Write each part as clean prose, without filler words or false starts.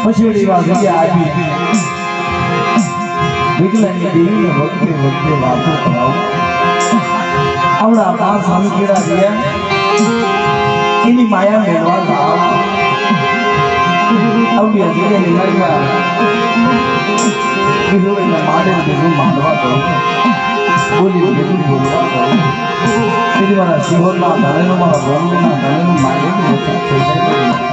પછી જગ્યા આપી વિકલાંગની દેવીને વખતે વખતે વાતો કરાવું આવડા 5 સ્વામી કેળા રહ્યા એની માયા મેળવા લાવ આવડી જગ્યાની મારીમાં કીધું એટલે માડે કીધું માંડવા દઉં બોલી કીધું બોલવા દઉં તેથી મારા શિહોરના ધનેનું મારા બોમ્બેના ધનેનું માયની વચ્ચે થઈ જાય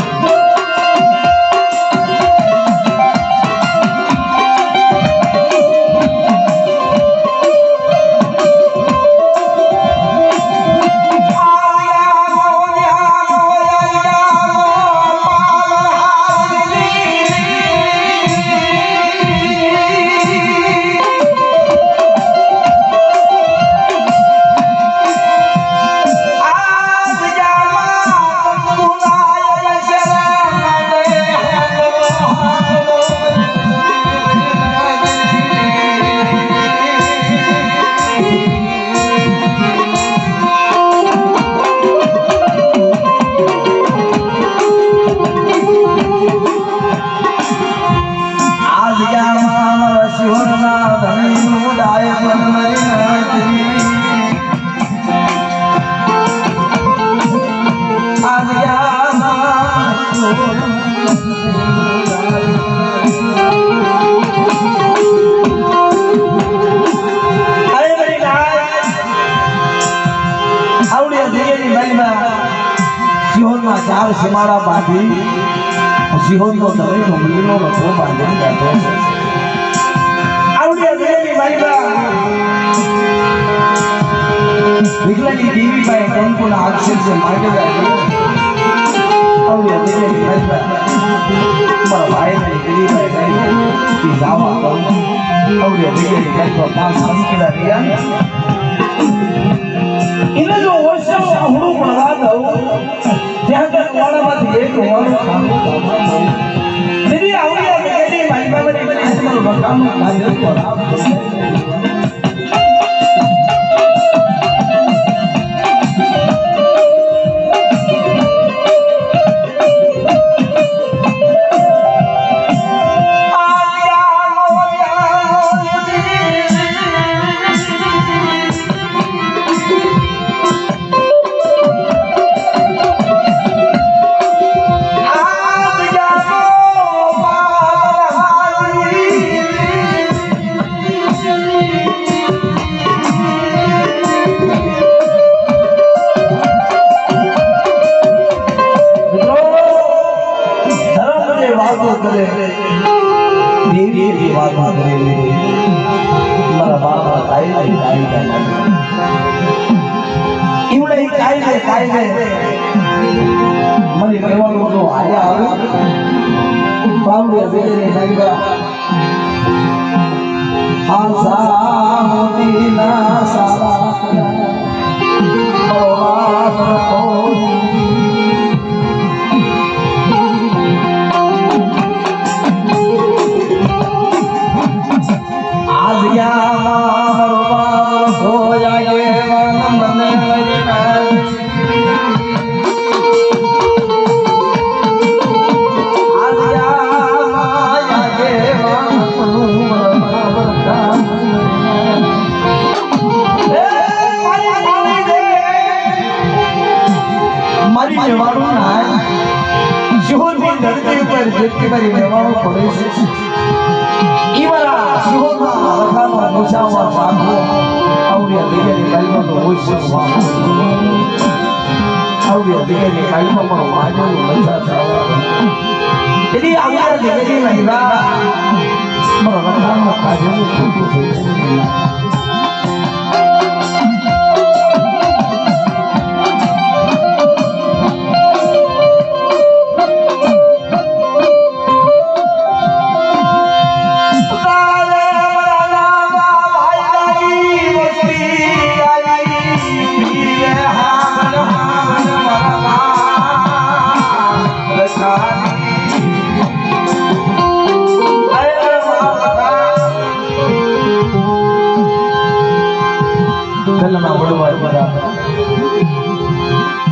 માં ચાર સીમાડા બાંધી સિંહોનો દરેક મંદિરનો રથો બાંધીને બેઠો છે. આવડી દેવી માઈબા વિકલાની દેવી પાસે કંકુના અક્ષર છે માટે આવડી દેવી માઈબા મારા ભાઈને દેવી ભાઈ કે જાવા આવડી દેવી માઈબા 5 સંકીલા રહ્યા ઇને જો વર્ષો હુડું પડવા દઉં ત્યાં તક વાળામાંથી એક વાળો કામ દીદી આવડી દેવી માઈબા મને તમારું મકાનનું કાર્ય કરાવ. મને કહેવાનું તો આયા આવે બાબુ બેરે નાઈબા આસા મોતીના સારા આજ યા હોયા એ મને મારી લેવાનો પડે છે. ઈવાળા સિંહોના રથાનો નોશાવા સાંભળો આવડિયા દેવીની કાલમાં તો હોય છે આવડિયા દેવીની કાલમાં પણ વાજોનું મજા થવા તેથી આવડિયા દેવીની મહિલા મારા રથાનો કાજનું ખોટું થઈ છે.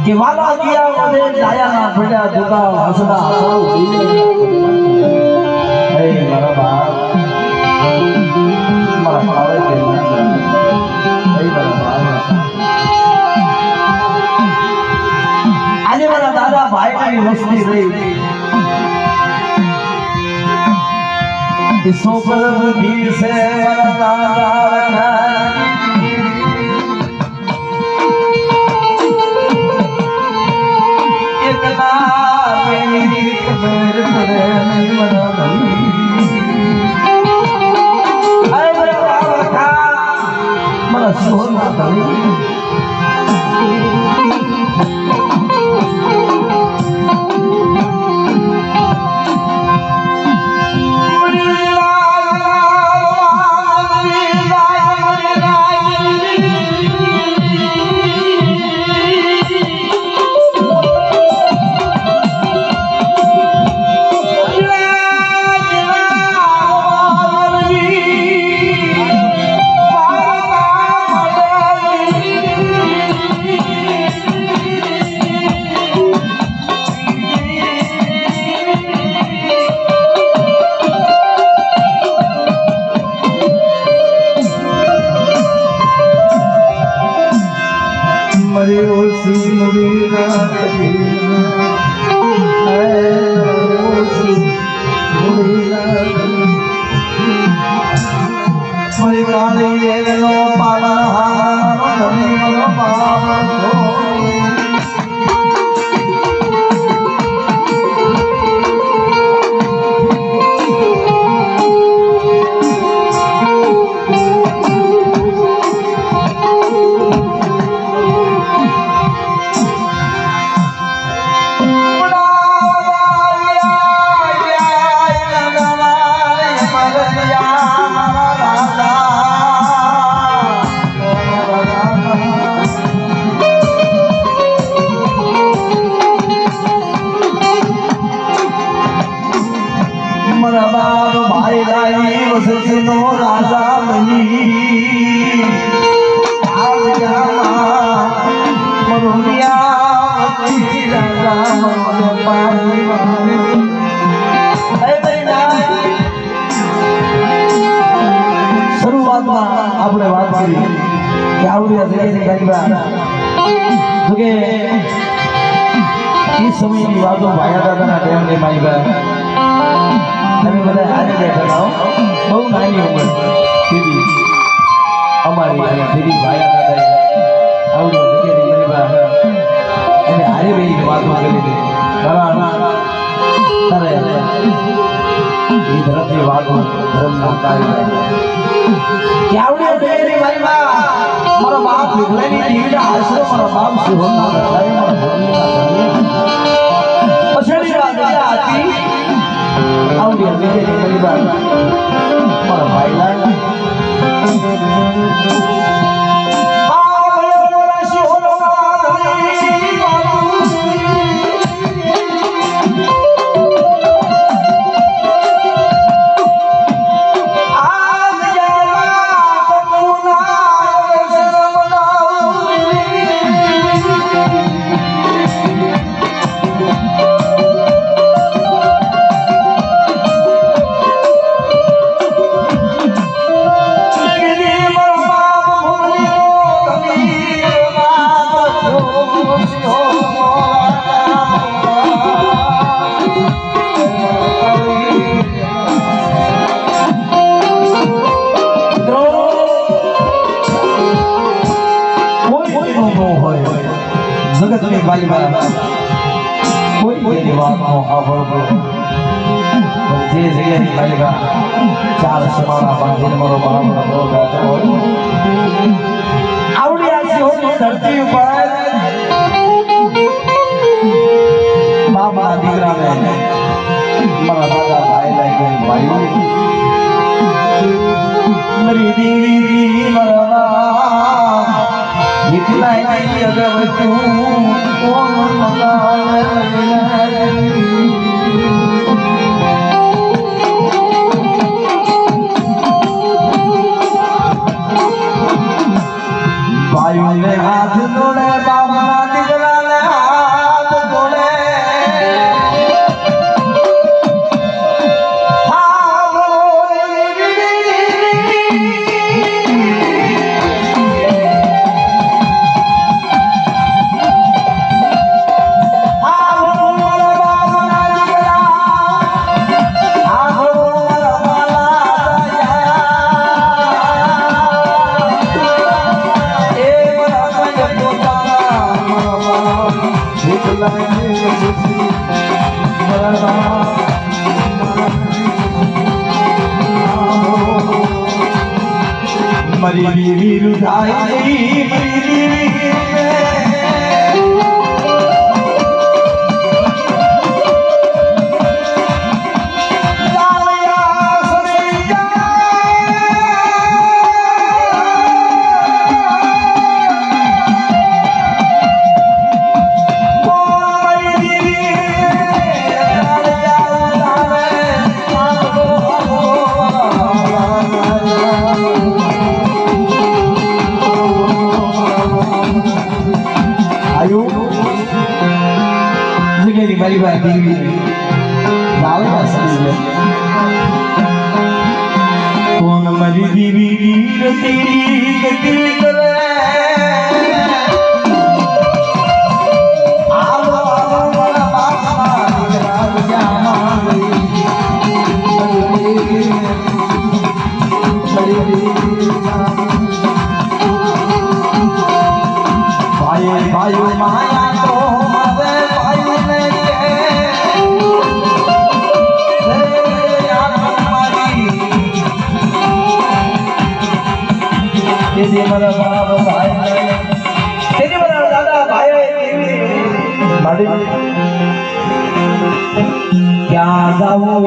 કે વાલા ગયા મને જાયાના પડ્યા જુદા હસના હસાઉ હે મારા બાપ મારા ભાવે કે હે મારા બાપ આજે મારા દાદા ભાઈની વસ્તી રહી इसो पर भीड़ से मारा दादा શરૂઆતમાં આપણે વાત કરી કે આવડિયા જગ્યાની ગાડીમાં જોકે એ સમયની વાતો ભાયા દાદાના ટાઈમની મારી તમે બધા હારી બેઠા બહુ નાની ઉંમર દીદી અમારી દીદી ભાયા દાદાએ આવડિયા જગ્યાની મારી એને હારી બેની વાતો કરી હતી તારે એ ધર્મની વાતો ધર્મના કાર્ય આવડિયા જગ્યાની મારી મારો બાપ વિઘલાની દીવીના આશરો મારો બાપ સુહમના રખાય મારા ભૂમિના પછડી વાત હતી આવડિયા જગ્યાની મારી મારા ભાઈલા જગતની બાલીમાં કોઈ એની વાતનો સાંભળવો જે જગ્યાની બાલીમાં ચાર સમાણા બાંધીને મારો બરાબર ગાતો હોય આવડિયા સિંહોની ધરતી ઉપર બાપા દીકરાને મારા દાદા ભાઈ લાગે ભાઈ મારી દેવી મારા इतना ही अगर तू वायु ने हाथ जोड़े बाबा दिखला ने हाथ जोड़े मरी देवी रुधाई मरी देवी मेरी बात दीवी लाल बासरी कौन मरी दीवी तेरी गति करे आवो आवो बड़ा बाबा राज जामा भाई भाई माया तो तेरी मरा बाप भाई तेरी मरा दादा भाई देवी क्या गाओ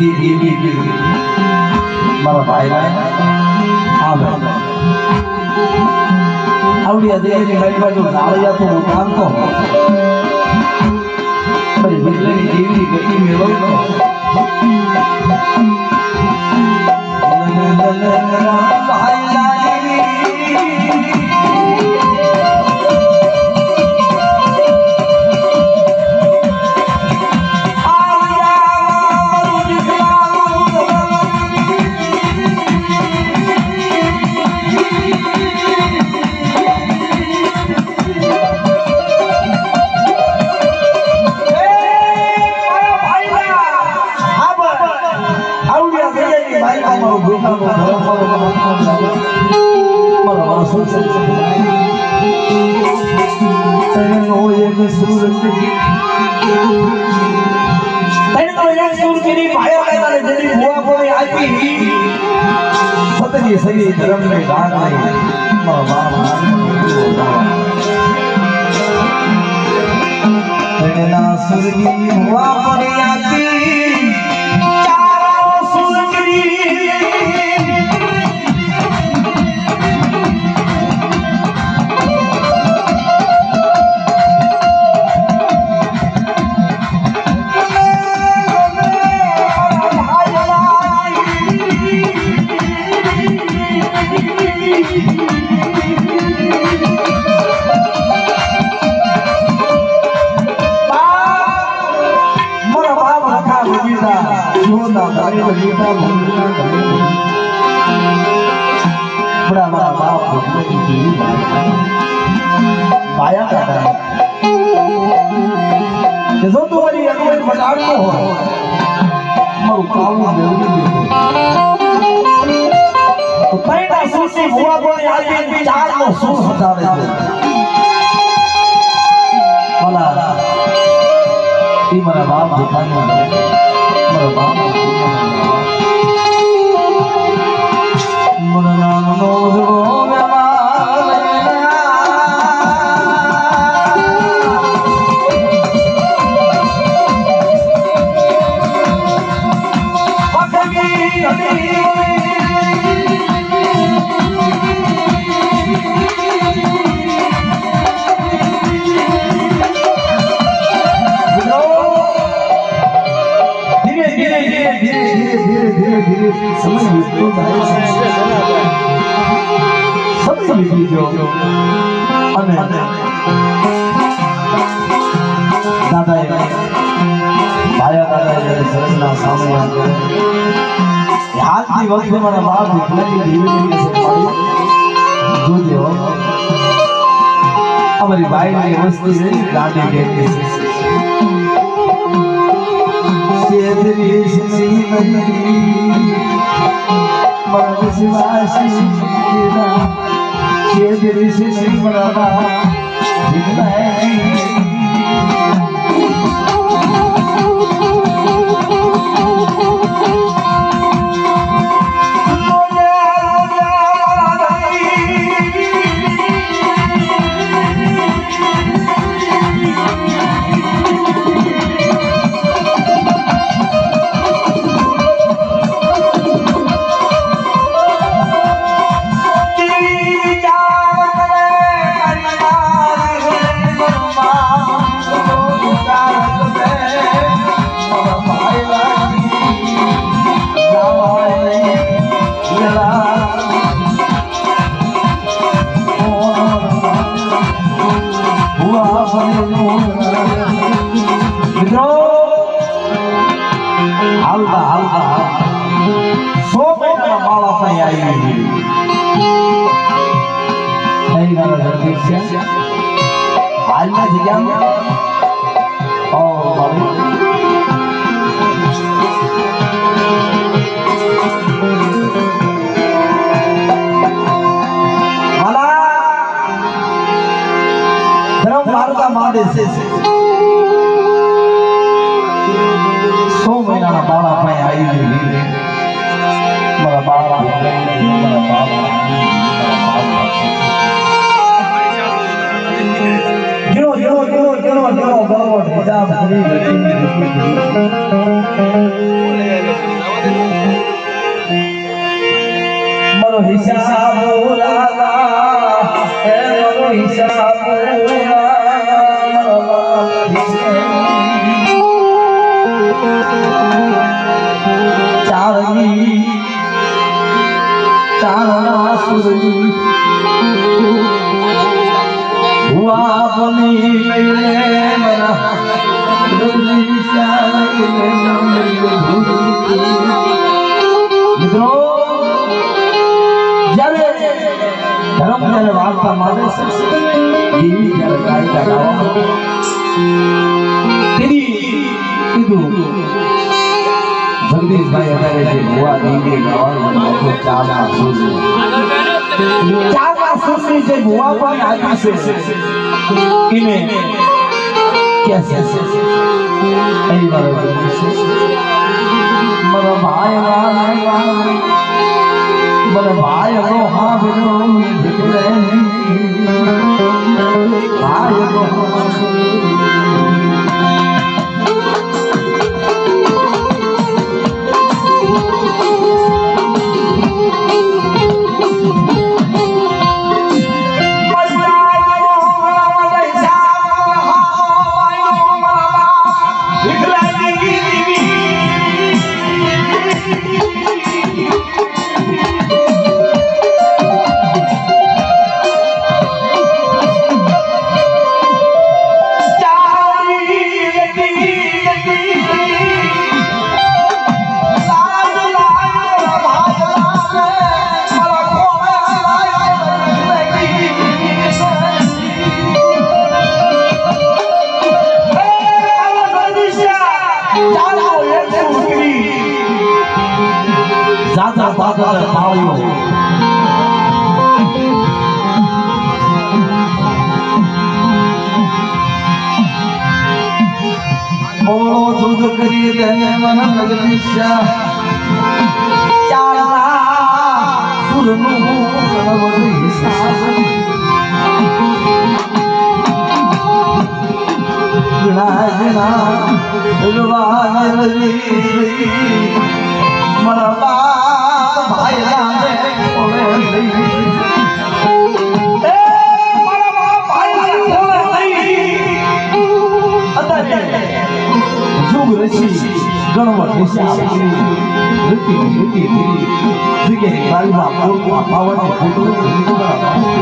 દીદી દેવી મારા ભાઈના હા ભાઈ આવડી અધેની મારી બાજુ નાળિયા તો હું કામ તો મારી બદલેની દેવી ગતિ મેળવતો સગી ધર્મ ને ગાન ના સુરગી હુઆ પડી આતી ચારો સુરગી મારા બાપ દેખાય મારા બાપ हमारी भाई ने वस्ती रही गाड़ी देती Yo, ચારણા સુરની હુઆ બની ગઈ મરા રજી શાયને મિત્રો જ્યારે ધર્મ જ્યારે વાર્તા માને છે દેવી જ્યારે કાયદા ગાવા તેની કીધું જગદીશભાઈ અત્યારે જે ભુવા દેવી ગાવાનું મોટો ચારના સુરની જે ભુવા પણ આપી છે એને કેસે એ બરાબર મારા ભાઈ મારા ભાઈ નો હા બેનો ભાઈ નો જાતા બાદલ પાળ્યો ઓળો દૂધ કરી તેને મન જગદીશા ચારણા સુરનું કળવળી સાસન ગણા ગણા ઉલવાને રજી મારા ભાઈ રામે ઓલે લઈ એ મારા ભાઈ ઓલે લઈ અત્યારે જુગ રસી ગણવટ હિસાબ રીતિ જગ્યાએ ગાડીમાં પોરવા પાવડને ફૂટવું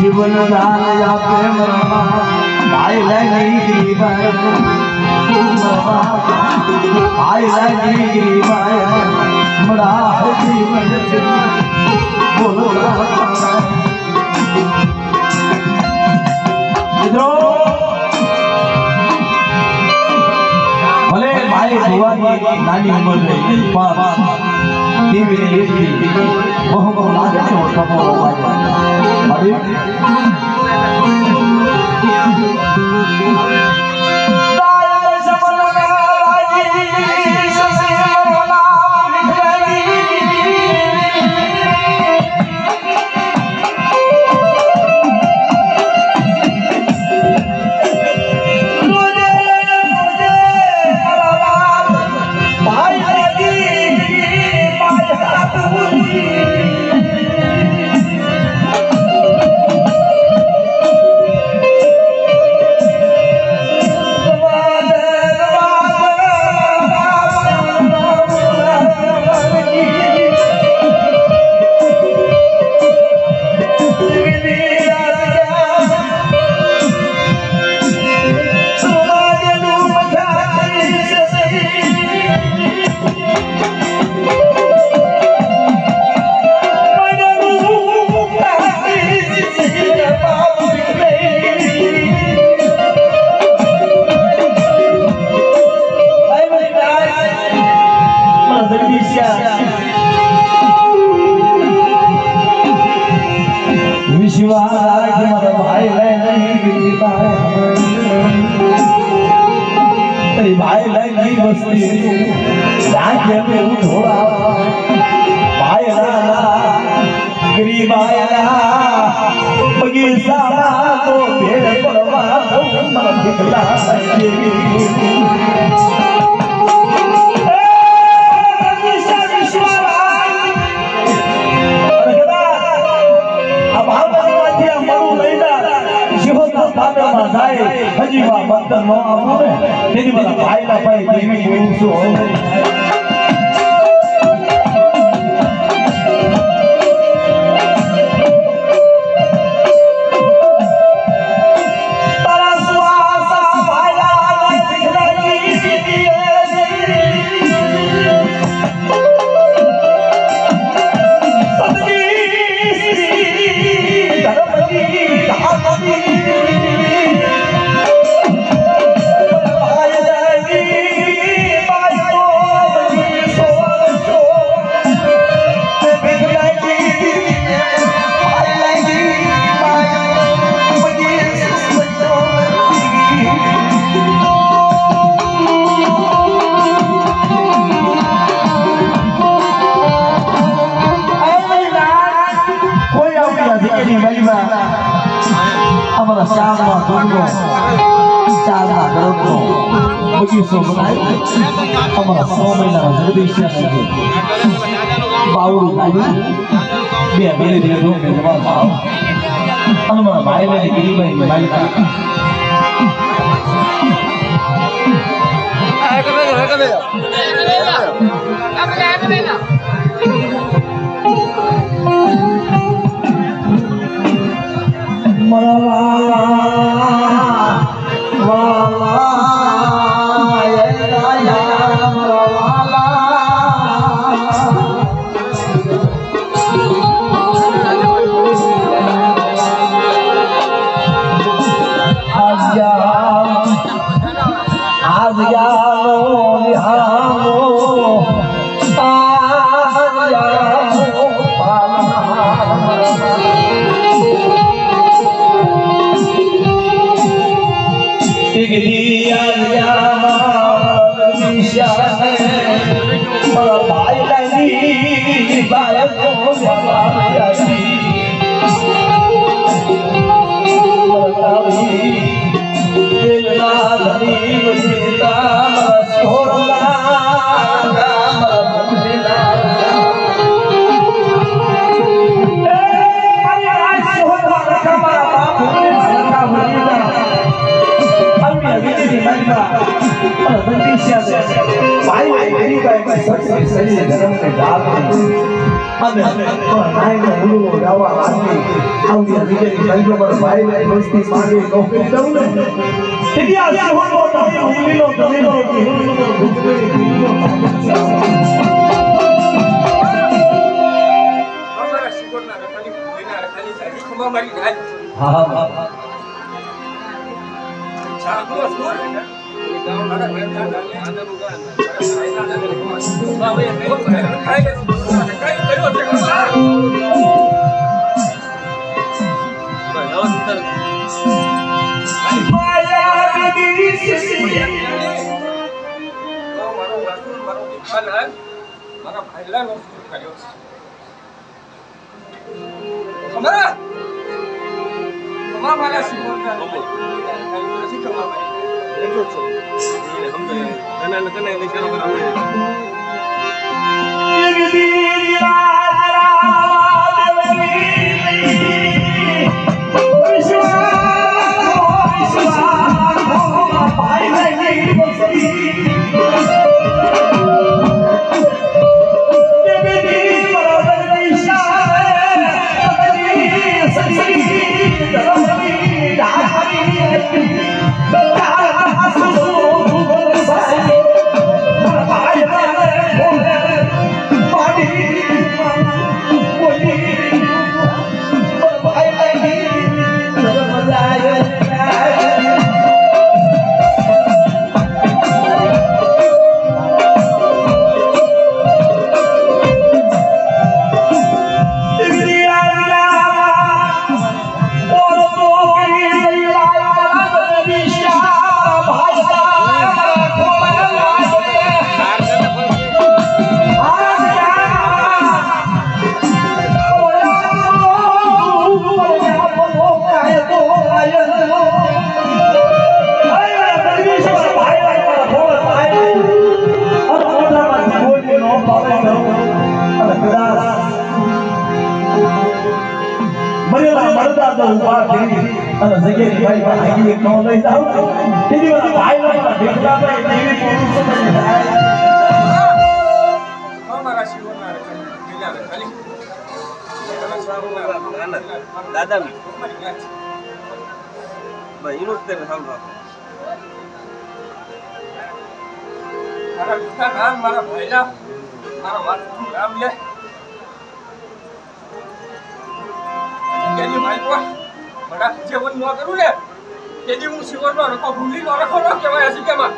जीवन दान आपे मरमा भाई लगी गिरीबाई भाई लगी गिरीबाई मरा जीवन बोलो भले भाई भुवानी नानी उम्र में पास टीवी ने बहुत बहुत आगे से उठा हुआ है अरे વસ્તી રાખે મેં ઉઠોડા ભાયરા ગરીબાયરા બગીચામાં તો ભેળ પડવા મન દીકલા હજી વા બંધન નો આપું ને તેની બધા ભાઈના ભાઈ દેવી બોલું છું અમારા શામમાં દુર્ગો ચારના ગરબનો બગીચો બનાવી અમારા 100 મહિનાના જગદીશ્વર બાવળું કાઢ્યું બે ધીરે ધીરે રોકે જવા અને મારા ભાઈ ગીરીભાઈ માલિકા તો ઉભા કરી અને જગ્યાએ ભાઈ ભાઈ નો લઈ જાવ તેની વાત ભાઈ ના દેખલા ભાઈ દેવી પુરુષ સમજ થાય અમારા શિવના ગિલા ખાલી દાદા ને ભાઈ એનું જ સાંભળો મારા પિતા નામ મારા ભાઈલા મારા માથું નામ લે કેની ભાઈ કો બડા જીવન નો કરું ને કેદી હું શિવન નો રખો ભૂલી નો રખો નો કહેવાય છે કેમાં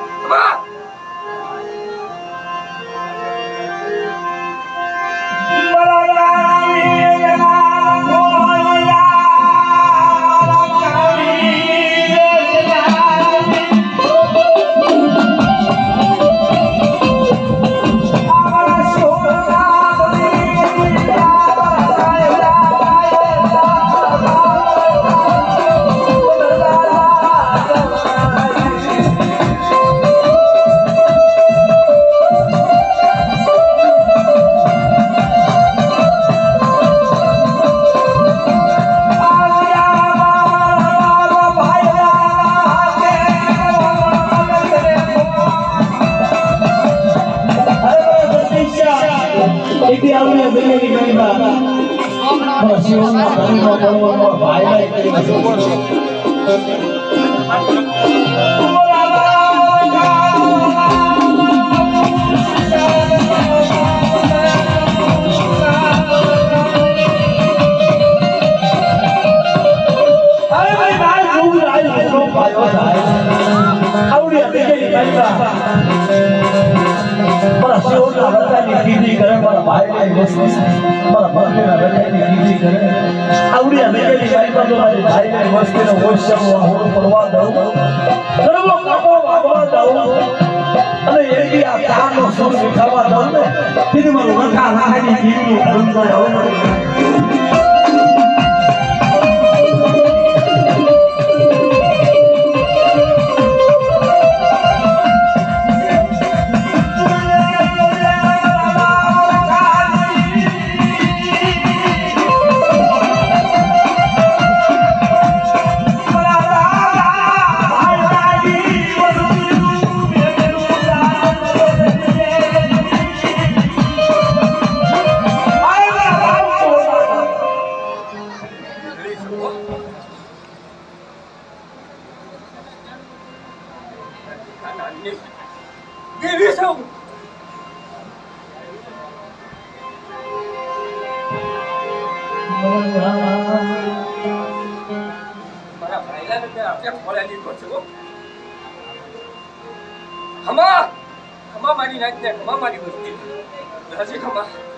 ખમા મારી નાખ દે ખમા મારી વસ્તી હજી ખમા